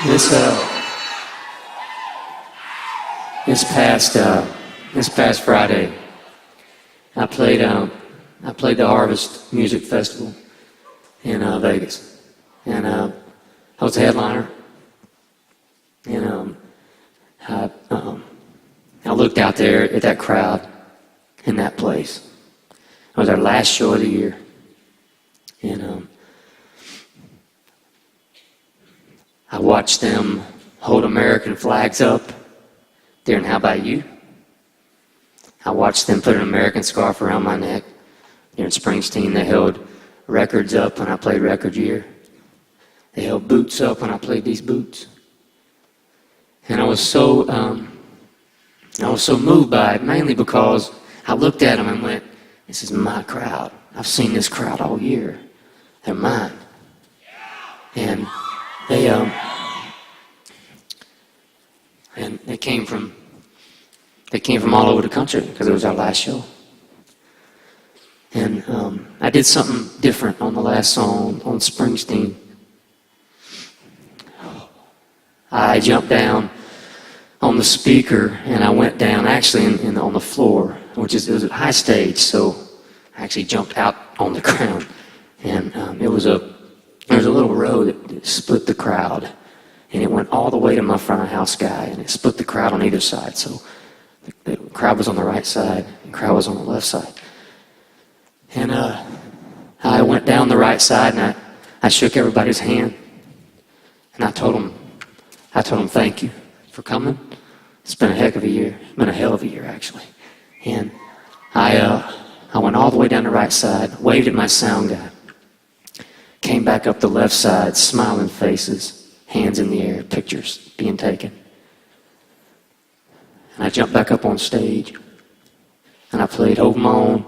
This past Friday, I played the Harvest Music Festival in Vegas, and I was a headliner. And I looked out there at that crowd in that place. It was our last show of the year, and I watched them hold American flags up during How About You? I watched them put an American scarf around my neck. During Springsteen, they held records up when I played Record Year. They held boots up when I played these boots. And I was so moved by it, mainly because I looked at them and went, this is my crowd. I've seen this crowd all year. They're mine. And they came from all over the country because it was our last show. And I did something different on the last song on Springsteen. I jumped down on the speaker and I went down actually on the floor, it was a high stage, so I actually jumped out on the ground. And there was a little road that split the crowd, and it went all the way to my front of house guy, and it split the crowd on either side. So the crowd was on the right side, and the crowd was on the left side. And I went down the right side, and I shook everybody's hand, and I told them thank you for coming. It's been a heck of a year. It's been a hell of a year, actually. And I went all the way down the right side, waved at my sound guy, came back up the left side, smiling faces, hands in the air, pictures being taken. And I jumped back up on stage, and I played Hold My Own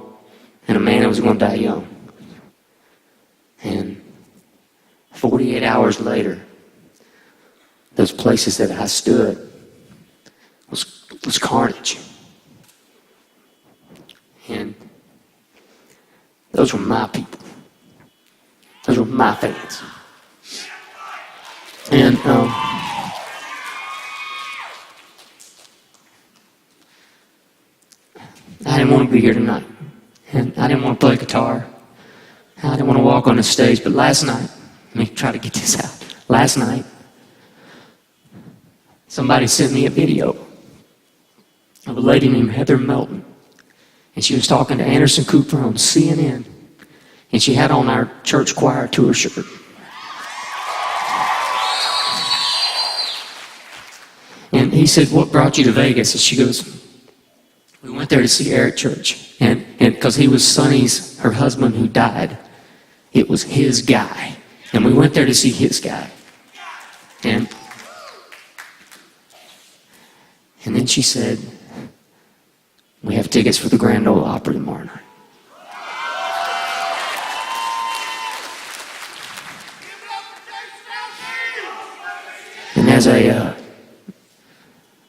and A Man That Was Gonna Die Young. And 48 hours later, those places that I stood was carnage. And those were my people. Those were my fans. And I didn't want to be here tonight. And I didn't want to play guitar. I didn't want to walk on the stage. But last night, let me try to get this out. Last night, somebody sent me a video of a lady named Heather Melton. And she was talking to Anderson Cooper on CNN. And she had on our church choir tour shirt. And he said, what brought you to Vegas? And she goes, we went there to see Eric Church. And because he was her husband who died. It was his guy. And we went there to see his guy. And then she said, we have tickets for the Grand Ole Opry tomorrow night. And as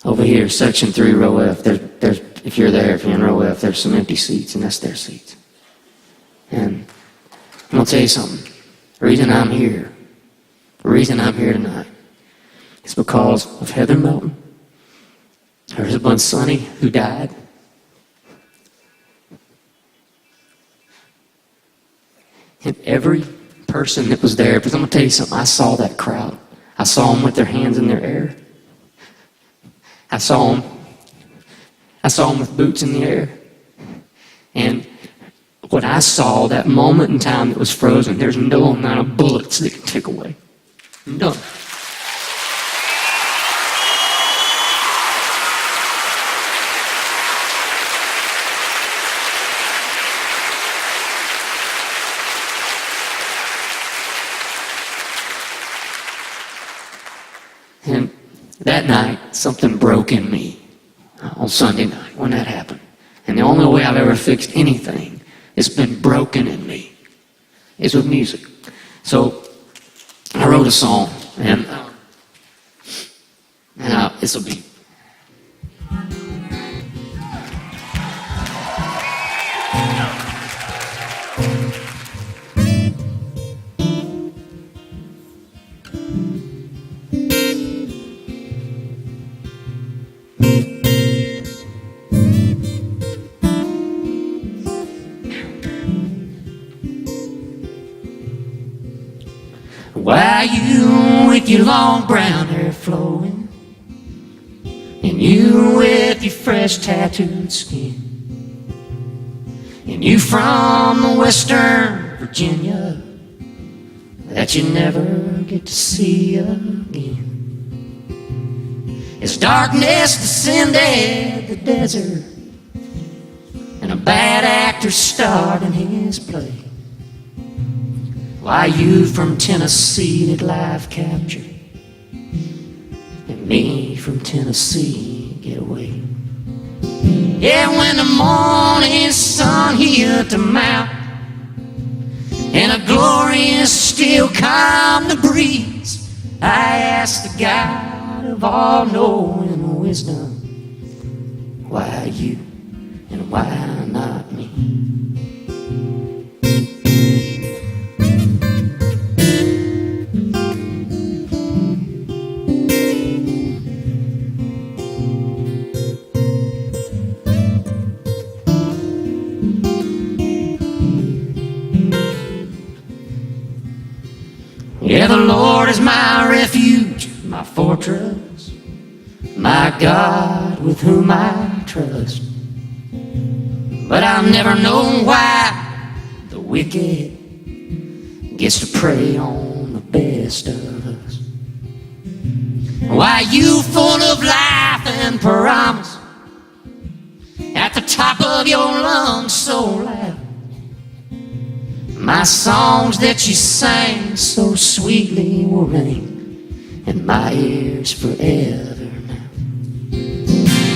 over here, section 3, row F, there's if you're in row F, there's some empty seats, and that's their seats. And I'm going to tell you something. The reason I'm here tonight, is because of Heather Melton, her husband Sonny, who died. And every person that was there, because I'm going to tell you something, I saw that crowd. I saw them with their hands in their air. I saw them with boots in the air. And what I saw, that moment in time that was frozen, there's no amount of bullets that can take away. None. And that night, something broke in me on Sunday night when that happened. And the only way I've ever fixed anything that's been broken in me is with music. So I wrote a song, and this will be. Why you with your long brown hair flowing, and you with your fresh tattooed skin, and you from the Western Virginia that you never get to see again. As darkness descended the desert, and a bad actor starred in his play, why you from Tennessee did life capture, and me from Tennessee get away. Yeah, when the morning sun hit the mountain, and a glorious still calm the breeze, I asked the God of all knowing wisdom, why you and why not me? Yeah, the Lord is my refuge, my fortress, my God with whom I trust. But I've never known why the wicked gets to prey on the best of us. Why you full of life and promise, at the top of your lungs so loud, my songs that you sang so sweetly will ring in my ears forever now.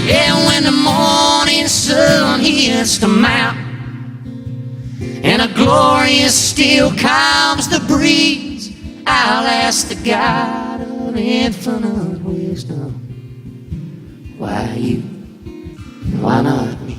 Yeah, when the morning sun hits the mountain, and a glorious still calms the breeze, I'll ask the God of infinite wisdom, why you and why not me?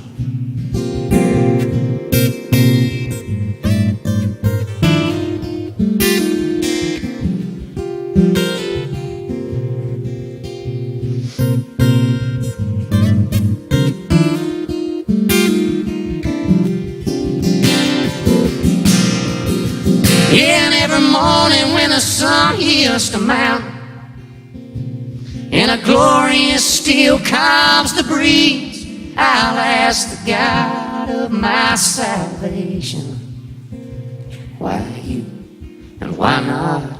Morning when the sun hits the mountain, and a glorious still calms the breeze, I'll ask the God of my salvation, why you and why not